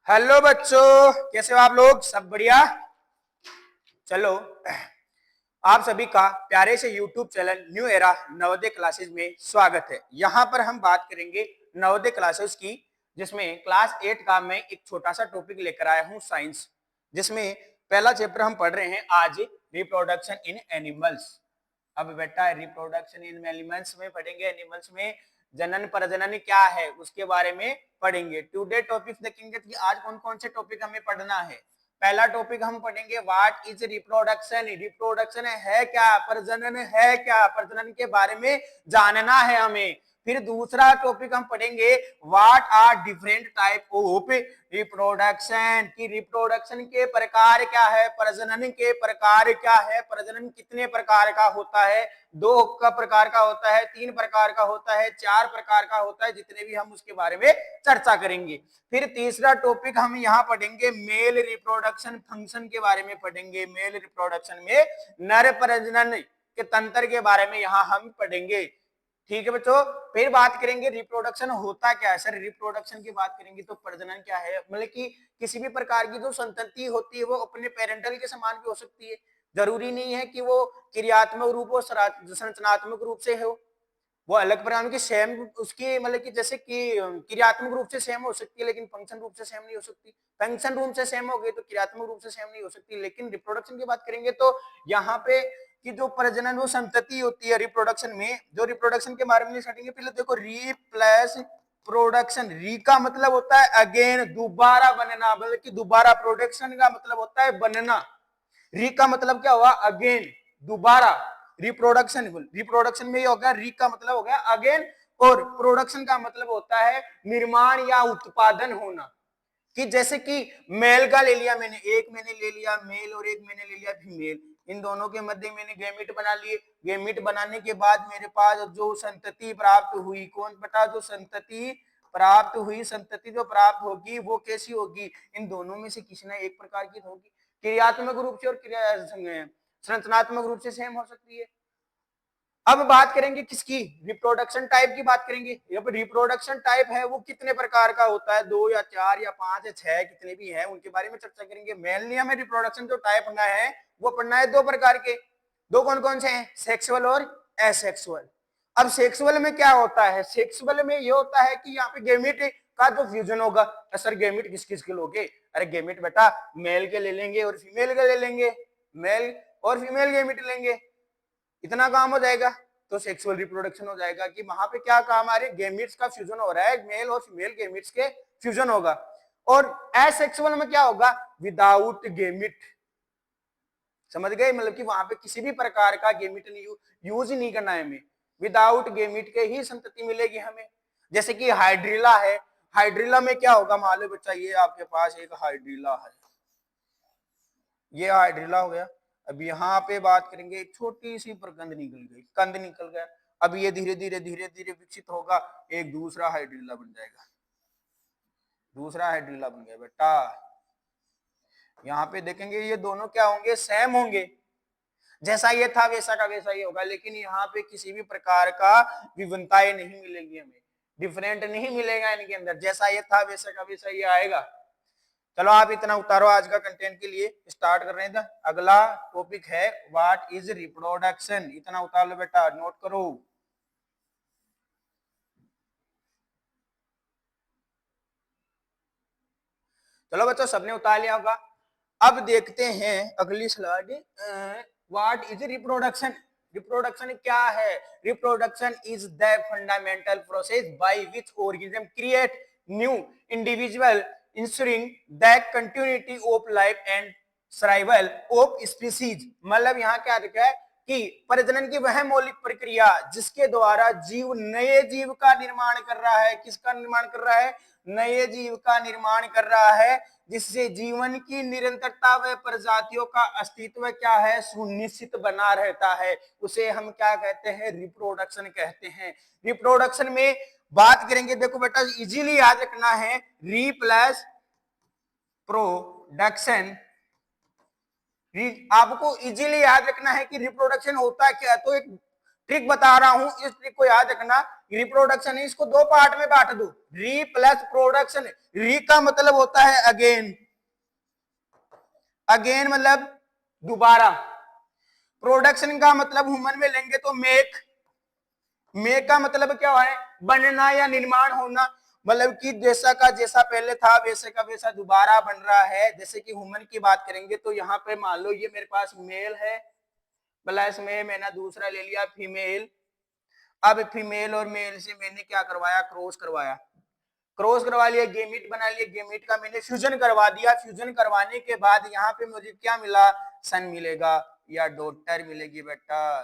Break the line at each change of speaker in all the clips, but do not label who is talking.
Hello बच्चों, कैसे हो आप लोग? सब बढ़िया। चलो, आप सभी का प्यारे से YouTube channel new era Navodaya classes में स्वागत है। यहाँ पर हम बात करेंगे नवोदय क्लासेस की, जिसमें क्लास 8 का मैं एक छोटा सा टॉपिक लेकर आया हूँ, साइंस, जिसमें पहला चैप्टर हम पढ़ रहे हैं आज, रिप्रोडक्शन इन एनिमल्स। अब बेटा रिप्रोडक्शन इन एनिमल्स में पढ़ेंगे, एनिमल्स में जनन प्रजनन क्या है उसके बारे में पढ़ेंगे। टुडे टॉपिक देखेंगे कि आज कौन कौन से टॉपिक हमें पढ़ना है। पहला टॉपिक हम पढ़ेंगे व्हाट इज रिप्रोडक्शन। रिप्रोडक्शन है क्या, प्रजनन है क्या, प्रजनन के बारे में जानना है हमें। फिर दूसरा टॉपिक हम पढ़ेंगे what are different type of reproduction, की रिप्रोडक्शन के प्रकार क्या है, प्रजनन के प्रकार क्या है, प्रजनन कितने प्रकार का होता है, 2 का प्रकार का होता है, 3 प्रकार का होता है, 4 प्रकार का होता है, जितने भी हम उसके बारे में चर्चा करेंगे। फिर तीसरा टॉपिक हम यहाँ पढ़ेंगे मेल रिप्रोडक्शन फंक्शन के बारे में पढ़ेंगे। मेल रिप्रोडक्शन में नर प्रजनन के तंत्र के बारे में यहाँ हम पढ़ेंगे। ठीक है बच्चों। फिर बात करेंगे रिप्रोडक्शन होता क्या है। सर रिप्रोडक्शन की बात करेंगे तो प्रजनन क्या है, मतलब कि किसी भी प्रकार की जो संतति होती है वो अपने पेरेंटल के समान भी हो सकती है। जरूरी नहीं है कि वो क्रियात्मक रूप और संरचनात्मक रूप से हो, वो अलग प्रकार की सेम उसकी, मतलब कि जैसे कि क्रियात्मक रूप से सेम हो सकती है लेकिन फंक्शन रूप से सेम नहीं हो सकती। फंक्शन रूप से सेम हो गई तो क्रियात्मक रूप से सेम नहीं हो सकती। लेकिन रिप्रोडक्शन की बात करेंगे तो यहाँ पे कि जो प्रजनन वो संतति होती है रिप्रोडक्शन में, जो रिप्रोडक्शन के बारे में स्टार्टिंग पहले देखो, री प्लस प्रोडक्शन। री का मतलब होता है अगेन, दोबारा बनना, बल्कि दोबारा। प्रोडक्शन का मतलब होता है बनना। री का मतलब क्या हुआ, अगेन, दोबारा। रिप्रोडक्शन, रिप्रोडक्शन में ये हो गया, री का मतलब हो गया अगेन, और प्रोडक्शन का मतलब होता है निर्माण या उत्पादन होना। कि जैसे कि मेल का ले लिया मैंने, एक मैंने ले लिया मेल और एक मैंने ले लिया फीमेल, इन दोनों के मध्य मैंने गैमेट बना लिए। गैमेट बनाने के बाद मेरे पास जो संतति प्राप्त हुई, कौन बता, जो संतति प्राप्त हुई, संतति जो प्राप्त होगी वो कैसी होगी, इन दोनों में से किसी ना एक प्रकार की होगी। क्रियात्मक रूप से और संरचनात्मक रूप से सेम हो सकती है। अब बात करेंगे किसकी, रिप्रोडक्शन टाइप की बात करेंगे। अब रिप्रोडक्शन टाइप है वो कितने प्रकार का होता है, 2 या 4 या 5 या 6, कितने भी हैं उनके बारे में चर्चा करेंगे। मेनली हमें रिप्रोडक्शन जो टाइप पढ़ना है वो पढ़ना है 2 प्रकार के। 2 कौन कौन से हैं, सेक्सुअल और एसेक्सुअल। अब सेक्सुअल में क्या होता है, सेक्सुअल में ये होता है कि यहाँ पे गेमिट का जो फ्यूजन होगा। सर गेमिट किस किस के लोगे, अरे गेमिट बेटा मेल के ले लेंगे और फीमेल के ले लेंगे, मेल और फीमेल गेमिट लेंगे, इतना काम हो जाएगा। तो सेक्सुअल रिप्रोडक्शन हो जाएगा कि वहां पे क्या काम आ रहे, गेमिट्स का फ्यूजन हो रहा है, मेल और फीमेल गेमिट्स के फ्यूजन होगा। और एसेक्सुअल में क्या होगा, विदाउट गेमिट। समझ गए, मतलब कि वहां पे किसी भी प्रकार का गेमिट यूज ही नहीं करना है हमें, विदाउट गेमिट के ही संतति मिलेगी हमें। जैसे कि हाइड्रिला है, हाइड्रिला में क्या होगा, मान लो बच्चा ये आपके पास एक हाइड्रिला है, ये हाइड्रिला हो गया। अब यहाँ पे बात करेंगे, एक छोटी सी प्रकंद निकल गई, कंद निकल गया। अब ये धीरे धीरे धीरे धीरे विकसित होगा, एक दूसरा हाइड्रिला बन जाएगा, दूसरा हाइड्रिला बन गया बेटा। यहाँ पे देखेंगे ये दोनों क्या होंगे, सेम होंगे, जैसा ये था वैसा का वैसा ही होगा। लेकिन यहाँ पे किसी भी प्रकार का विभिन्नताएं नहीं मिलेगी हमें, डिफरेंट नहीं मिलेगा इनके अंदर, जैसा ये था वैसा का वैसा ही आएगा। चलो आप इतना उतारो, आज का कंटेंट के लिए स्टार्ट कर रहे हैं। अगला टॉपिक है व्हाट इज रिप्रोडक्शन, इतना उतार लो बेटा, नोट करो। चलो बच्चों सबने उतार लिया होगा। अब देखते हैं अगली slide, what is reproduction. Reproduction क्या है, reproduction is the fundamental process by which organism create new individual ensuring the continuity of life and survival of species. मतलब यहाँ क्या लिखा है कि प्रजनन की वह मौलिक प्रक्रिया जिसके द्वारा जीव नए जीव का निर्माण कर रहा है। किसका निर्माण कर रहा है, नए जीव का निर्माण कर रहा है, जिससे जीवन की निरंतरता व प्रजातियों का अस्तित्व क्या है, सुनिश्चित बना रहता है। उसे हम क्या कहते हैं, रिप्रोडक्शन कहते हैं। रिप्रोडक्शन में बात करेंगे, देखो बेटा इजीली याद रखना है, री प्लस प्रोडक्शन। आपको इजीली याद रखना है कि रिप्रोडक्शन होता क्या है। तो एक ट्रिक बता रहा हूं, इस ट्रिक को याद रखना। रिप्रोडक्शन है, इसको दो पार्ट में बांट दो, री प्लस प्रोडक्शन। री का मतलब होता है अगेन, अगेन मतलब दोबारा। प्रोडक्शन का मतलब ह्यूमन में लेंगे तो मेक, मेक का मतलब क्या है, बनना या निर्माण होना, मतलब कि जैसा का जैसा पहले था वैसे का वैसा दोबारा बन रहा है। जैसे कि ह्यूमन की बात करेंगे तो यहाँ पे मान लो ये मेरे पास मेल है, प्लस में मैंने दूसरा ले लिया फीमेल। अब फीमेल और मेल से मैंने क्या करवाया, क्रॉस करवाया, क्रॉस करवा लिया, गेमिट बना लिया, गेमिट का मैंने फ्यूजन करवा दिया। फ्यूजन करवाने के बाद यहाँ पे मुझे क्या मिला, सन मिलेगा या डॉटर मिलेगी बेटा।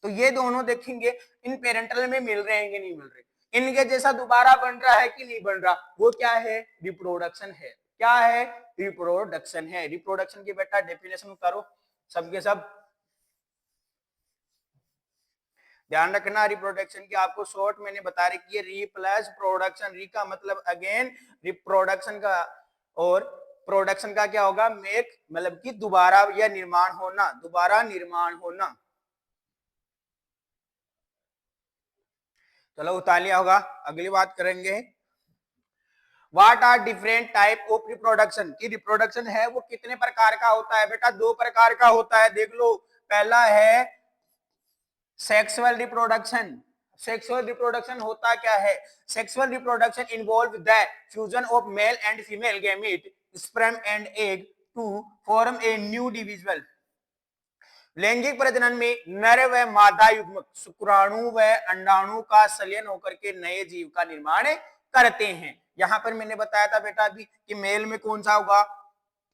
तो ये दोनों देखेंगे इन पेरेंटल में मिल रहे हैं कि नहीं मिल रहे, इनके जैसा दोबारा बन रहा है कि नहीं बन रहा, वो क्या है, रिप्रोडक्शन है। क्या है, रिप्रोडक्शन है। रिप्रोडक्शन की बेटा डेफिनेशन करो सबके सब, ध्यान रखना। रिप्रोडक्शन की आपको शॉर्ट मैंने बता रखी है, री प्लस प्रोडक्शन। री का मतलब अगेन, रिप्रोडक्शन का, और प्रोडक्शन का क्या होगा, मेक, मतलब कि दोबारा या निर्माण होना, दोबारा निर्माण होना। चलो उतार लिया होगा, अगली बात करेंगे। What are different type of reproduction, की रिप्रोडक्शन है वो कितने प्रकार का होता है बेटा, दो प्रकार का होता है, देख लो। पहला है सेक्सुअल रिप्रोडक्शन। सेक्सुअल रिप्रोडक्शन होता क्या है, sexual reproduction involve the fusion of male and female gamete, sperm and egg to form a new individual. लैंगिक प्रजनन में नर व मादा युग्मक शुक्राणु व अंडाणु का संलयन होकर के नए जीव का निर्माण करते हैं। यहां पर मैंने बताया था बेटा अभी कि मेल में कौन सा होगा,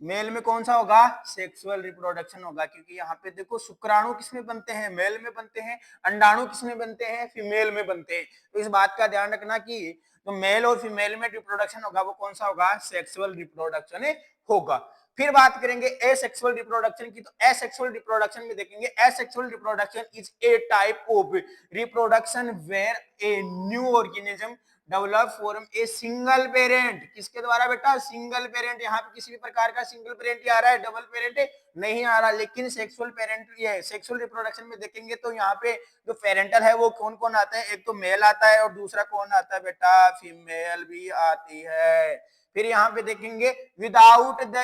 मेल में कौन सा होगा, सेक्सुअल रिप्रोडक्शन होगा, क्योंकि यहाँ पे देखो शुक्राणु किसमें बनते हैं, मेल में बनते हैं, अंडाणु किसमें बनते हैं, फीमेल में बनते हैं। तो इस बात का ध्यान रखना कि तो मेल और फीमेल में रिप्रोडक्शन होगा वो कौन सा होगा, सेक्सुअल रिप्रोडक्शन होगा। फिर बात करेंगे एसेक्सुअल रिप्रोडक्शन की, तो एसेक्सुअल रिप्रोडक्शन में देखेंगे, asexual reproduction is a type of reproduction where a new organism develop form a single parent. किसके द्वारा बेटा, सिंगल पेरेंट। यहाँ पे किसी भी प्रकार का सिंगल पेरेंट ही आ रहा है, डबल पेरेंट नहीं आ रहा। लेकिन सेक्सुअल पेरेंट ये सेक्सुअल रिप्रोडक्शन में देखेंगे तो यहाँ पे जो पेरेंटल है वो कौन कौन आता है, एक तो मेल आता है और दूसरा कौन आता है बेटा, फीमेल भी आती है। फिर यहाँ पे देखेंगे without the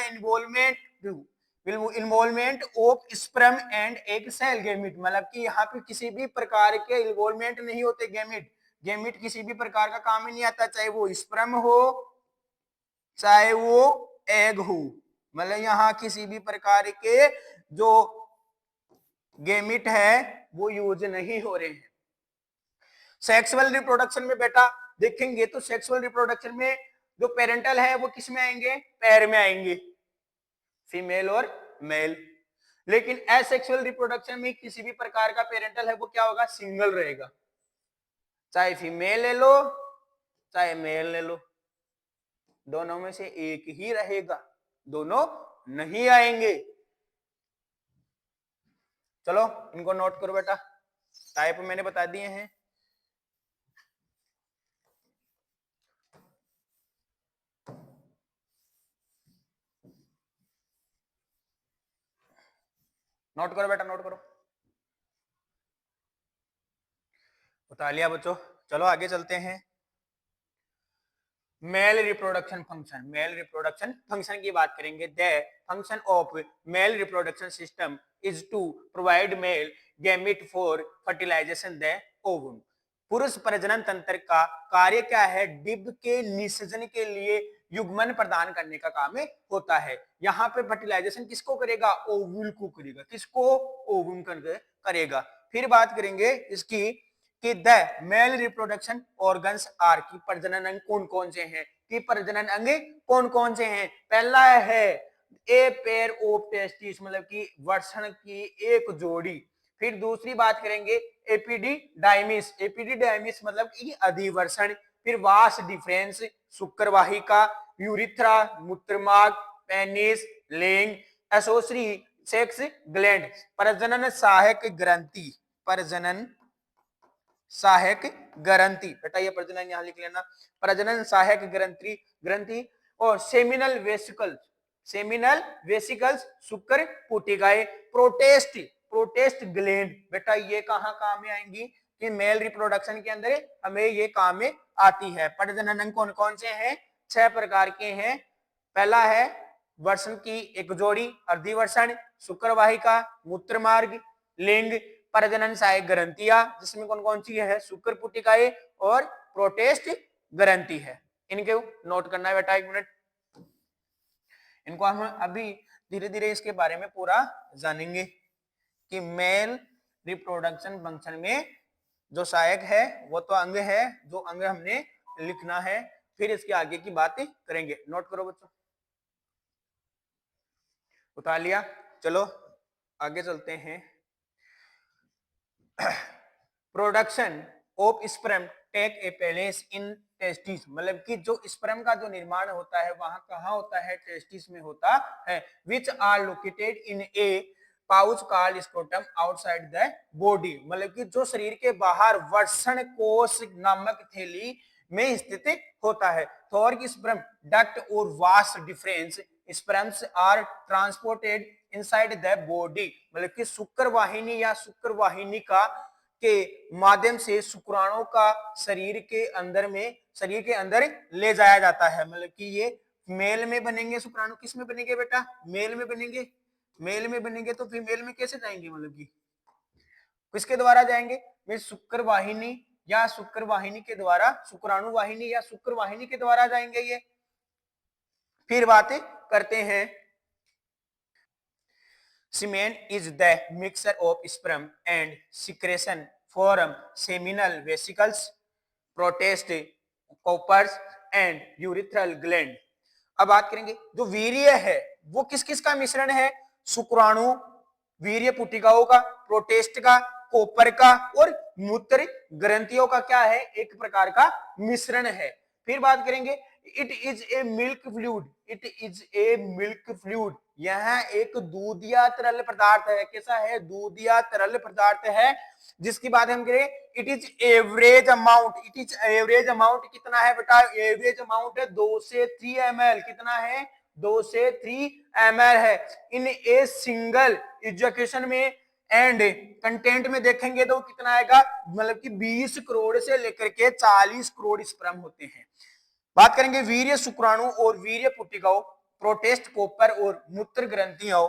involvement of sperm and egg cell gamete, मतलब कि यहाँ पे किसी भी प्रकार के इन्वॉल्वमेंट नहीं होते गैमिट, गैमिट किसी भी प्रकार का काम ही नहीं आता, चाहे वो स्पर्म हो चाहे वो एग हो, मतलब यहाँ किसी भी प्रकार के जो गैमिट है वो यूज नहीं हो रहे हैं। सेक्सुअल रिप्रोडक्शन में बेटा देखेंगे तो सेक्सुअल रिप्रोडक्शन में जो पेरेंटल है वो किस में आएंगे, पैर में आएंगे, फीमेल और मेल। लेकिन एसेक्सुअल रिप्रोडक्शन में किसी भी प्रकार का पेरेंटल है वो क्या होगा, सिंगल रहेगा, चाहे फीमेल ले लो चाहे मेल ले लो, दोनों में से एक ही रहेगा, दोनों नहीं आएंगे। चलो इनको नोट करो बेटा, टाइप मैंने बता दिए हैं। नोट करो बेटा, नोट करो, बता लिया बच्चों। चलो आगे चलते हैं। Male reproduction function, male reproduction function की बात करेंगे। The function of male reproduction system is to provide male gamete for fertilization the ovum. पुरुष प्रजनन तंत्र का कार्य क्या है, डिंब के निषेचन के लिए युग्मन प्रदान करने का काम होता है। यहाँ पे फर्टिलाइजेशन किसको करेगा, ओवुल को करेगा, किसको, ओवुम करेगा। फिर बात करेंगे इसकी कि the male reproduction organs are, की प्रजनन अंग कौन कौन से हैं, कि प्रजनन अंग कौन कौन से हैं। पहला है ए पेयर ऑफ टेस्टिस, मतलब कि वर्षण की एक जोड़ी। फिर दूसरी बात करेंगे एपिडिडाइमिस, एपिडिडाइमिस मतलब कि अधिवर्षण। फिर वास डिफरेंस, शुक्रवाहिका, यूरिथ्रा मूत्रमार्ग, पेनिस, लिंग, एसोसरी सेक्स ग्लैंड, प्रजनन सहायक ग्रंथि, प्रजनन सहायक ग्रंथि, बेटा ये प्रजनन यहां लिख लेना, प्रजनन सहायक ग्रंथि ग्रंथि और सेमिनल वेसिकल्स, सेमिनल वेसिकल्स शुक्र पुटिकाएं, प्रोटेस्ट प्रोटेस्ट ग्लैंड, बेटा ये कहाँ काम में आएंगी कि मेल रिप्रोडक्शन के अंदर हमें ये काम में आती है। प्रजनन अंग कौन कौन से हैं? 6 प्रकार के हैं। पहला है वर्षण की एक जोड़ी, अर्धिवर्षण, शुक्रवाहिका, मूत्रमार्ग, लिंग, प्रजनन सहायक ग्रंथियां, जिसमें कौन कौन सी है? शुक्र पुटिकाएं और प्रोटेस्ट ग्रंथि है। इनके नोट करना है बेटा, 1 मिनट। इनको हम अभी धीरे धीरे इसके बारे में पूरा जानेंगे कि मेल रिप्रोडक्शन फंक्शन में जो सहायक है वो तो अंग है, जो अंग हमने लिखना है, फिर इसके आगे की बात करेंगे। नोट करो बच्चों, उतार लिया? चलो आगे चलते हैं। Production of sperm take a place in testis, मतलब कि जो स्पर्म का जो निर्माण होता है वहां कहाँ होता है? टेस्टिस में होता है। Which are located in a pouch called scrotum outside the body, मतलब कि जो शरीर के बाहर वर्षण कोश नामक थैली में स्थित होता है। थोर स्पर्म डक्ट और vas deferens sperms are transported inside the body, मतलब कि शुक्र वाहिनी या शुक्र वाहिनी का के माध्यम से शुक्राणु का शरीर के अंदर ले जाया जाता है। मतलब कि ये मेल में बनेंगे शुक्राणु, किस में बनेंगे बेटा? मेल में बनेंगे। मेल में बनेंगे तो फीमेल में कैसे जाएंगे? मतलब कि किसके द्वारा जाएंगे? वे शुक्र वाहिनी या शुक्र वाहिनी के द्वारा, शुक्राणु वाहिनी या शुक्र वाहिनी के द्वारा जाएंगे ये। फिर बातें करते हैं। Semen is the mixture of sperm and secretion from seminal vesicles, protest, corpus and urethral gland। अब बात करेंगे जो वीर्य है वो किस किस का मिश्रण है? शुक्राणु, वीर्य पुटिकाओं का, प्रोटेस्ट का, कोपर का और मूत्र ग्रंथियों का क्या है? एक प्रकार का मिश्रण है। फिर बात करेंगे it is a milk fluid, it is a milk fluid, यह एक दूधिया तरल पदार्थ है। कैसा है? दूधिया तरल पदार्थ है। जिसकी बात हम करें it is average amount, it is average amount कितना है बेटा? एवरेज अमाउंट है 2 से 3 ml। कितना है? 2 से 3 ml है इन ए सिंगल इजेक्शन में। एंड कंटेंट में देखेंगे तो कितना आएगा? मतलब कि 20 करोड़ से लेकर के 40 करोड़ स्पर्म होते हैं। बात करेंगे वीर्य शुक्राणु और वीर्य पुटिकाओं, प्रोटेस्ट, कोपर और मूत्र ग्रंथियों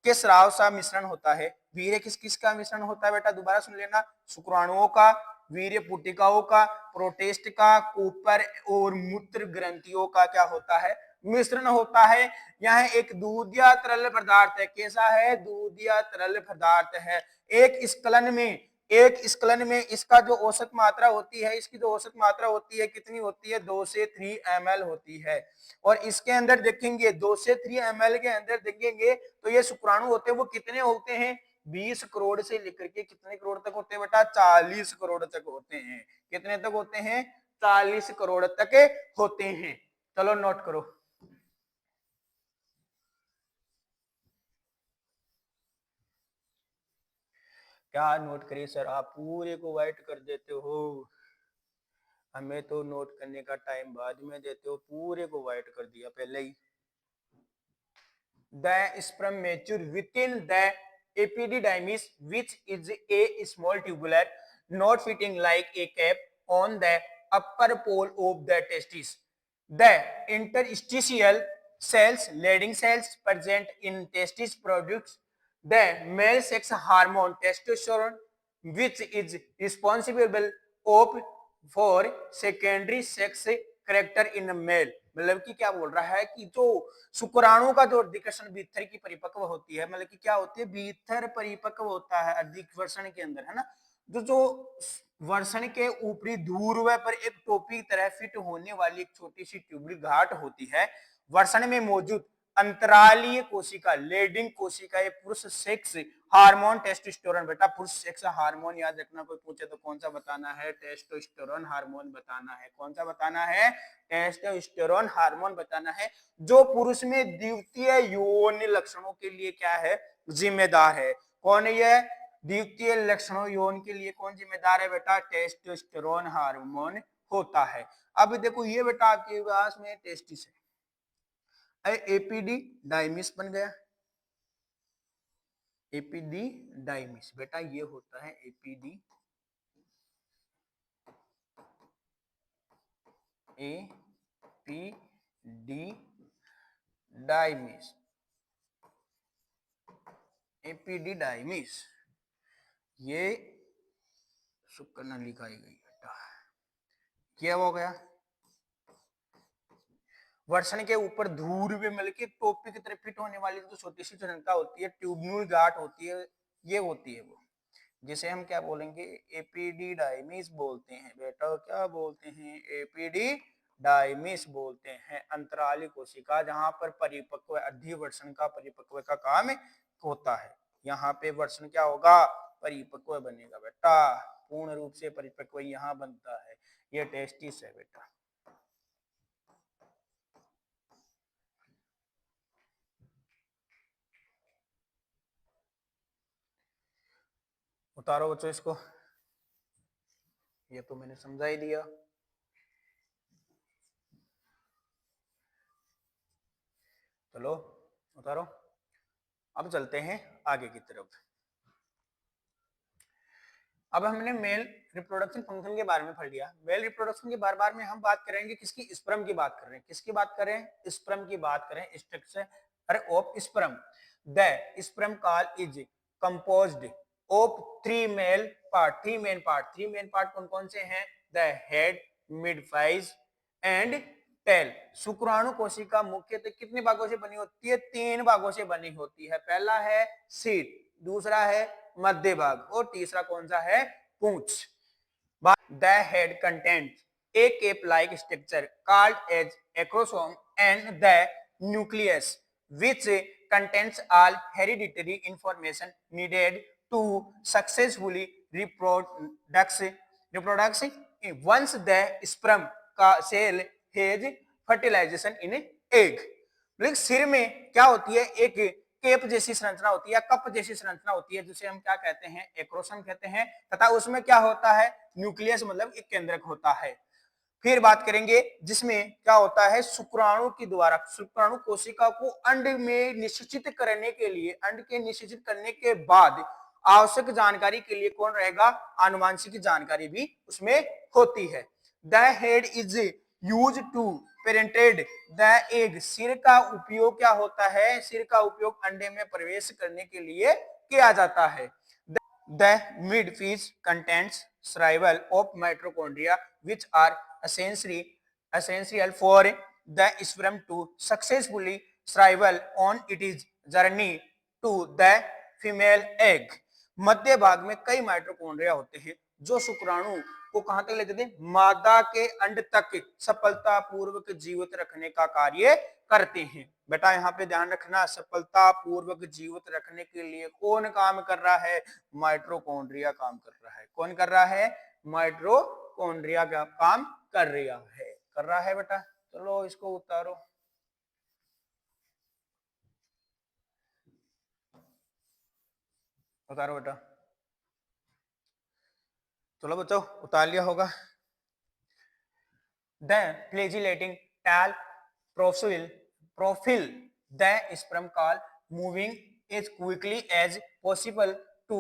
के स्राव सा मिश्रण होता है। वीर्य किस किस का मिश्रण होता है बेटा? दोबारा सुन लेना, शुक्राणुओं का, वीर्य पुटिकाओं का, प्रोटेस्ट का, कोपर और मूत्र ग्रंथियों का क्या होता है? मिश्रण होता है। यह एक दूधिया तरल पदार्थ है। कैसा है? दूधिया तरल पदार्थ है। एक स्खलन में इसका जो औसत मात्रा होती है, इसकी जो औसत मात्रा होती है कितनी होती है? 2 से 3 ml होती है। और इसके अंदर देखेंगे 2 से 3 ml के अंदर देखेंगे तो ये शुक्राणु होते हैं वो कितने होते हैं? 20 करोड़ से लेकर के कितने करोड़ तक होते हैं बेटा? 40 करोड़ तक होते हैं। कितने तक होते हैं? 40 करोड़ तक होते हैं। चलो नोट करो। क्या नोट करिए सर, आप पूरे को व्हाइट कर देते हो, हमें तो नोट करने का टाइम बाद में देते हो, पूरे को व्हाइट कर दिया पहले ही। The sperm mature within the epididymis, which is a small tubular, not fitting like a cap on the upper pole of the testis. The interstitial cells, leading cells present in testis produce the male sex hormone testosterone, which is responsible of for secondary sex character in a male। मतलब कि क्या बोल रहा है कि जो शुक्राणु का जो अधिकर्षण बीथर की परिपक्व होती है, मतलब कि क्या होती है? बीथर परिपक्व होता है अधिवर्षण के अंदर, है ना? जो वर्षण के ऊपरी ध्रुव पर एक टोपी की तरह फिट होने वाली एक छोटी सी ट्यूबुलर गांठ होती है। वर्षण में मौजूद अंतरालीय कोशिका, लेडिंग कोशिका, ये पुरुष सेक्स हार्मोन टेस्टोस्टेरोन, बेटा पुरुष सेक्स हार्मोन याद रखना, कोई पूछे तो कौन सा बताना है? टेस्टोस्टेरोन हार्मोन बताना है। कौन सा बताना है? टेस्टोस्टेरोन हार्मोन बताना है, जो पुरुष में द्वितीय यौन लक्षणों के लिए क्या है? जिम्मेदार है। कौन है ये? द्वितीय लक्षणों यौन के लिए कौन जिम्मेदार है बेटा? टेस्टोस्टेरोन हार्मोन होता है। अब देखो ये बेटा आपके पास में टेस्टिस है, एपीडी डायमिस बन गया, एपिडिडाइमिस, बेटा ये होता है एपिडिडाइमिस, एपिडिडाइमिस ये शुक्र नली का ही गई बेटा। क्या हो गया, वर्षण के ऊपर धूल में मिलकर टोपी की तरफ फिट होने वाली जो छोटी सी जनता होती है, ट्यूब्यूल गांठ होती है, ये होती है वो, जिसे हम क्या बोलेंगे, एपिडिडाइमिस बोलते हैं बेटा। क्या बोलते हैं, एपिडिडाइमिस बोलते हैं। अंतराली कोशिका जहां पर परिपक्व अधिवर्षण का परिपक्व का काम होता है, यहाँ पे वर्षण क्या होगा, परिपक्व बनेगा बेटा, पूर्ण रूप से परिपक्व यहाँ बनता है, ये टेस्टिस है बेटा। उतारो बच्चों इसको, ये तो मैंने समझा ही दिया। चलो उतारो, अब चलते हैं आगे की तरफ। अब हमने मेल रिप्रोडक्शन फंक्शन के बारे में पढ़ लिया। मेल रिप्रोडक्शन के बार बार में हम बात करेंगे किसकी, स्पर्म की बात कर रहे हैं। किसकी बात करें, स्पर्म की बात करें। Structure of sperm, the sperm call is composed of 3 male part, 3 main part. 3 main part कौन कौन से हैं, द हेड, मिडफाइज एंड टेल। शुक्राणु कोशिका मुख्यतः कितने भागों से बनी होती है, 3 भागों से बनी होती है। पहला है सीट, दूसरा है मध्य भाग, और तीसरा कौन सा है, पूंछ। The head content a cape-like structure called as acrosome and the nucleus, which contains all hereditary information needed to successfully reproduce. Once the sperm cell has fertilization in egg. लेकिन सिर में क्या होती है, एक केप जैसी संरचना होती है, कप जैसी संरचना होती है, जिसे हम क्या कहते हैं, एक्रोसम कहते हैं। तथा उसमें क्या होता है, न्यूक्लियस मतलब एक केंद्रक होता है। फिर बात करेंगे जिसमें क्या होता है, शुक्राणु के द्वारा, शुक्राणु कोशिका को अंड में निश्चित करने के लिए, अंड के निश्चित करने के बाद आवश्यक जानकारी के लिए कौन रहेगा, आनुवांशिक जानकारी भी उसमें होती है। The head is use to parented the egg, सिर का उपयोग क्या होता है, सिर का उपयोग अंडे में प्रवेश करने के लिए किया जाता है। The midfish contains several of mitochondria which are essential for the sperm to successfully travel on its journey to the female egg. मध्य भाग में कई माइटोकॉन्ड्रिया होते हैं जो शुक्राणु को कहां तक ले जाते हैं, मादा के अंड तक सफलता पूर्वक जीवित रखने का कार्य करते हैं। बेटा यहाँ पे ध्यान रखना, सफलता पूर्वक जीवित रखने के लिए कौन काम कर रहा है, माइटोकॉन्ड्रिया काम कर रहा है। कौन कर रहा है, माइटोकॉन्ड्रिया का काम कर रहा है बेटा। चलो इसको उतारो, उतारो बेटा। चलो बच्चों उतार लिया होगा। The flagellating tail profile the sperm call moving as quickly as possible to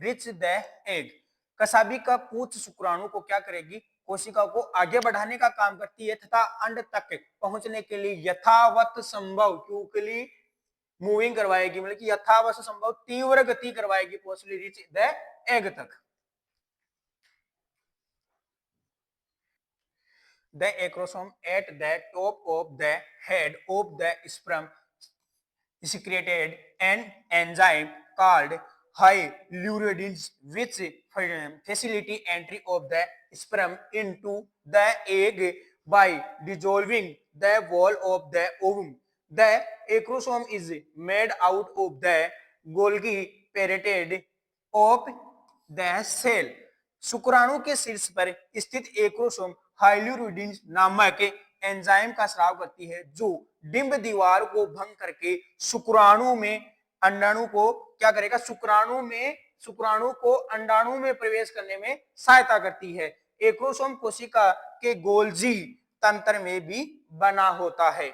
reach the egg. कसाबी का पूंछ शुक्राणु को क्या करेगी, कोशिका को आगे बढ़ाने का काम करती है तथा अंड तक पहुंचने के लिए यथावत संभव क्विकली मूविंग करवाएगी, मतलब कि यथावत संभव तीव्र गति करवाएगी, पॉसिबली रीच द एग तक। The acrosome at the top of the head of the sperm secreted an enzyme called hyaluronidase which facilitate entry of the sperm into the egg by dissolving the wall of the ovum. The acrosome is made out of the Golgi parotid of the cell. शुक्राणु के शीर्ष पर स्थित acrosome हाइल्यूरोडिन नामक enzyme का स्राव करती है जो डिंब दीवार को भंग करके शुक्राणु में अंडाणु को क्या करेगा, शुक्राणु को अंडाणु में प्रवेश करने में सहायता करती है। एक्रोसोम कोशिका के गोल्जी तंत्र में भी बना होता है।